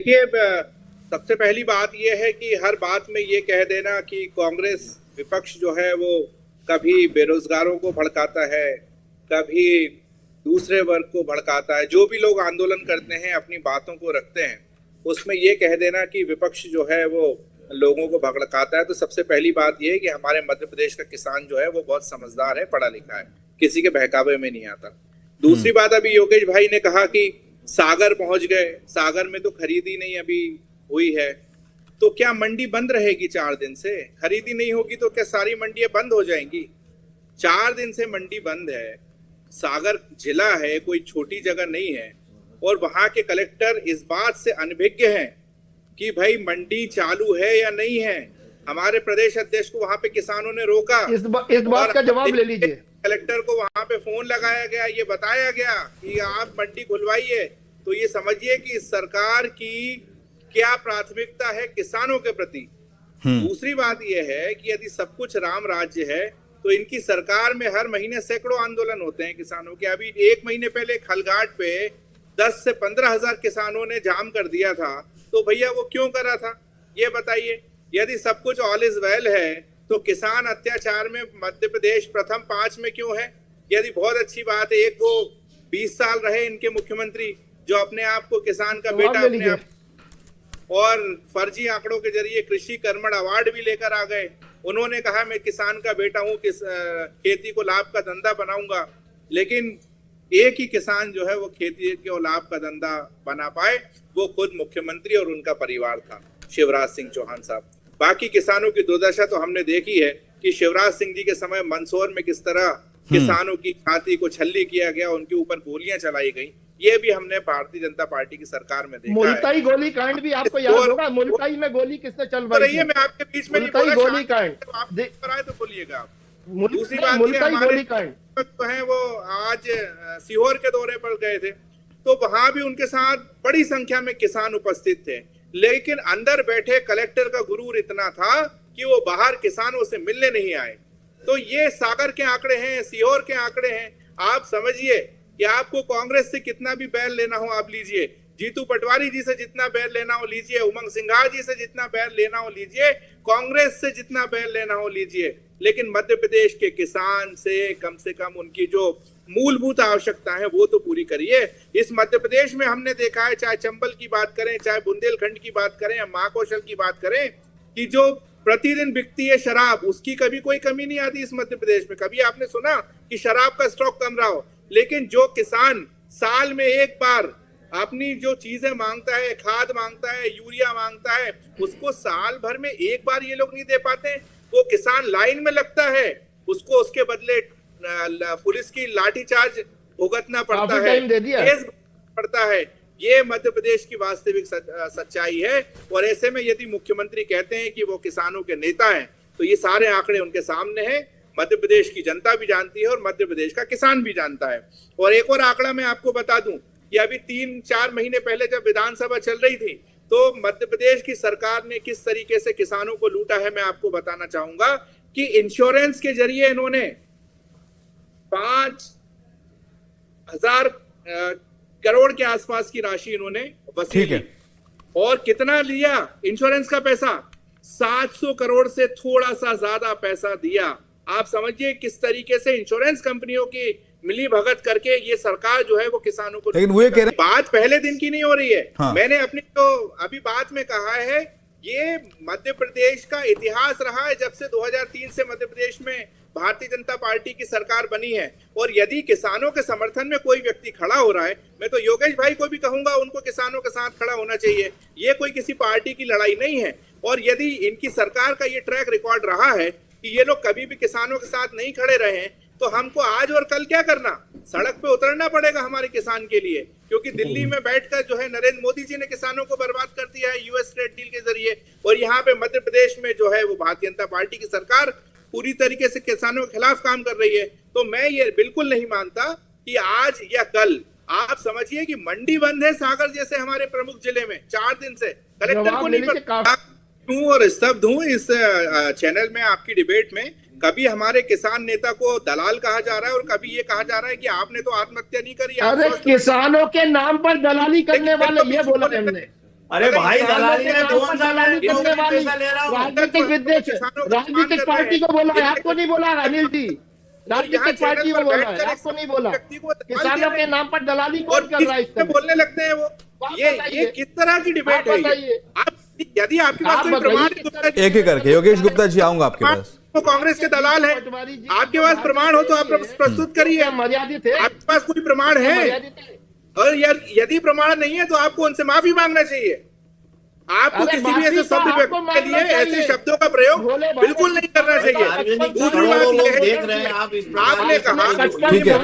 देखिए, सबसे पहली बात यह है कि हर बात में ये कह देना कि कांग्रेस विपक्ष जो है वो कभी बेरोजगारों को भड़काता है, कभी दूसरे वर्ग को भड़काता है। जो भी लोग आंदोलन करते हैं अपनी बातों को रखते हैं, उसमें ये कह देना कि विपक्ष जो है वो लोगों को भड़काता है। तो सबसे पहली बात यह है कि हमारे मध्य प्रदेश का किसान जो है वो बहुत समझदार है, पढ़ा लिखा है, किसी के बहकावे में नहीं आता। दूसरी बात, अभी योगेश भाई ने कहा कि सागर पहुंच गए, सागर में तो खरीदी नहीं अभी हुई है, तो क्या मंडी बंद रहेगी 4 दिन से? खरीदी नहीं होगी तो क्या सारी मंडियां बंद हो जाएंगी? 4 दिन से मंडी बंद है। सागर जिला है, कोई छोटी जगह नहीं है, और वहां के कलेक्टर इस बात से अनभिज्ञ हैं कि भाई मंडी चालू है या नहीं है। हमारे प्रदेश अध्यक्ष को वहां पे किसानों ने रोका, इस बात का जवाब ले लीजिए। कलेक्टर को वहां पे फोन लगाया गया, ये बताया गया कि आप मंडी खुलवाइए। तो ये समझिए कि सरकार की क्या प्राथमिकता है किसानों के प्रति। दूसरी बात यह है कि यदि सब कुछ राम राज्य है तो इनकी सरकार में हर महीने सैकड़ों आंदोलन होते हैं किसानों के। अभी 1 महीने पहले खलघाट पे 10 से 15 हजार किसानों ने जाम कर दिया था, तो भैया वो क्यों करा था ये बताइए। यदि सब कुछ ऑल इज वेल है तो किसान अत्याचार में मध्य प्रदेश प्रथम 5 में क्यों है? यदि बहुत अच्छी बात है, एक वो 20 साल रहे इनके मुख्यमंत्री जो अपने आप को किसान का बेटा अपने आप और फर्जी आंकड़ों के जरिए कृषि कर्मण अवार्ड भी लेकर आ गए। उन्होंने कहा मैं किसान का बेटा हूं, खेती को लाभ का धंधा बनाऊंगा, लेकिन एक ही किसान जो है वो खेती को लाभ का धंधा बना पाए, वो खुद मुख्यमंत्री और उनका परिवार था, शिवराज सिंह चौहान साहब। बाकी किसानों की दुर्दशा तो हमने देखी है कि शिवराज सिंह जी के समय मंदसौर में किस तरह किसानों की छाती को छल्ली किया गया, उनके ऊपर गोलियां चलाई गई। ये भी हमने भारतीय जनता पार्टी की सरकार में देखा है। मुल्ताई गोली कांड भी आपको याद होगा, मुल्ताई में गोली किसने चलवाई थी? मैं आपके बीच में मुल्ताई गोली कांड तो बोलिएगा आप। दूसरी बात, मुल्ताई गोली कांड तो है वो आज सीहोर के दौरे पर गए थे, तो वहां भी उनके साथ बड़ी संख्या में किसान उपस्थित थे, लेकिन अंदर बैठे कलेक्टर का गुरूर इतना था कि वो बाहर किसानों से मिलने नहीं आए। तो ये सागर के आंकड़े हैं, सीहोर के आंकड़े हैं। आप समझिए कि आपको कांग्रेस से कितना भी बैर लेना हो आप लीजिए, जीतू पटवारी जी से जितना बैर लेना हो लीजिए, उमंग सिंघार जी से जितना बैर लेना हो लीजिए, कांग्रेस से जितना बैर लेना हो लीजिए, लेकिन मध्य प्रदेश के किसान से कम उनकी जो मूलभूत आवश्यकता है वो तो पूरी करिए। इस मध्य प्रदेश में हमने देखा है, चाहे चंबल की बात करें, चाहे बुंदेलखंड की बात करें या महाकौशल की बात करें, कि जो प्रतिदिन बिकती है शराब, उसकी कभी कोई कमी नहीं आती इस मध्य प्रदेश में। कभी आपने सुना कि शराब का स्टॉक कम रहा हो? लेकिन जो किसान साल में एक बार अपनी जो चीजें मांगता है, खाद मांगता है, यूरिया मांगता है, उसको साल भर में एक बार ये लोग नहीं दे पाते। वो किसान लाइन में लगता है, उसको उसके बदले पुलिस की लाठीचार्ज भुगतना पड़ता है, केस पड़ता है। ये मध्य प्रदेश की वास्तविक सच्चाई है। और ऐसे में यदि मुख्यमंत्री कहते हैं कि वो किसानों के नेता हैं, तो ये सारे आंकड़े उनके सामने हैं, मध्य प्रदेश की जनता भी जानती है और मध्य प्रदेश का किसान भी जानता है। और एक और आंकड़ा मैं आपको बता दूं कि अभी 3-4 महीने पहले जब विधानसभा चल रही थी, तो मध्य प्रदेश की सरकार ने किस तरीके से किसानों को लूटा है मैं आपको बताना चाहूंगा कि इंश्योरेंस के जरिए इन्होंने 5,000 करोड़ के आसपास की राशि इन्होंने वसूली। और कितना लिया इंश्योरेंस का पैसा? 700 करोड़ से थोड़ा सा ज्यादा पैसा दिया। आप समझिए किस तरीके से इंश्योरेंस कंपनियों की मिली भगत करके ये सरकार जो है वो किसानों को, लेकिन वो कह रहे बात पहले दिन की नहीं हो रही है। हाँ। मैंने अपनी तो अभी बात में कहा है, ये मध्य प्रदेश का इतिहास रहा है जब से 2003 से मध्य प्रदेश में भारतीय जनता पार्टी की सरकार बनी है। और यदि किसानों के समर्थन में कोई व्यक्ति खड़ा हो रहा है, मैं तो योगेश भाई को भी कहूंगा उनको किसानों के साथ खड़ा होना चाहिए। ये कोई किसी पार्टी की लड़ाई नहीं है। और यदि इनकी सरकार का ये ट्रैक रिकॉर्ड रहा है कि ये लोग कभी भी किसानों के साथ नहीं खड़े रहे हैं, तो हमको आज और कल क्या करना, सड़क पे उतरना पड़ेगा हमारे किसान के लिए। क्योंकि दिल्ली में बैठकर जो है नरेंद्र मोदी जी ने किसानों को बर्बाद कर दिया है यूएस ट्रेड डील के जरिए, और यहाँ पे मध्य प्रदेश में जो है वो भारतीय जनता पार्टी की सरकार पूरी तरीके से किसानों के खिलाफ काम कर रही है। तो मैं ये बिल्कुल नहीं मानता कि आज या कल, आप समझिए कि मंडी बंद है सागर जैसे हमारे प्रमुख जिले में 4 दिन से, कलेक्टर को नहीं पता। और स्तब्ध हूँ इस चैनल में आपकी डिबेट में, कभी हमारे किसान नेता को दलाल कहा जा रहा है और कभी ये कहा जा रहा है कि आपने तो आत्महत्या नहीं करी। अरे किसानों के नाम पर दलाली करने वाले ये बोला हमने। अरे भाई दलाली में किसानों के दलाली करने वाली पैसा ले रहा हूँ। राजनीतिक विद्वेष राजनीतिक पार्टी को बोला है, आपको नहीं बोला अनिल जी। राजनीतिक पार्टी को बोला है, आपको नहीं बोला। किसानों के नाम पर दलाली कौन कर रहा है इस तरह? बोलने लगते हैं वो। ये किस तरह की डिबेट है ये? आप यदि आपके पास कोई प्रमाण, एक एक करके योगेश गुप्ता जी आऊंगा आपके पास। तो कांग्रेस के दलाल है, आपके पास प्रमाण हो तो आप प्रस्तुत करिए। मर्यादित है, आपके पास कोई प्रमाण है, और यदि प्रमाण नहीं है तो आपको उनसे माफी मांगना चाहिए। आपको किसी भी ऐसे शब्द व्यक्त के लिए ऐसे शब्दों का प्रयोग बिल्कुल नहीं करना चाहिए। दूसरी बात यह है, आपने कहा ठीक है।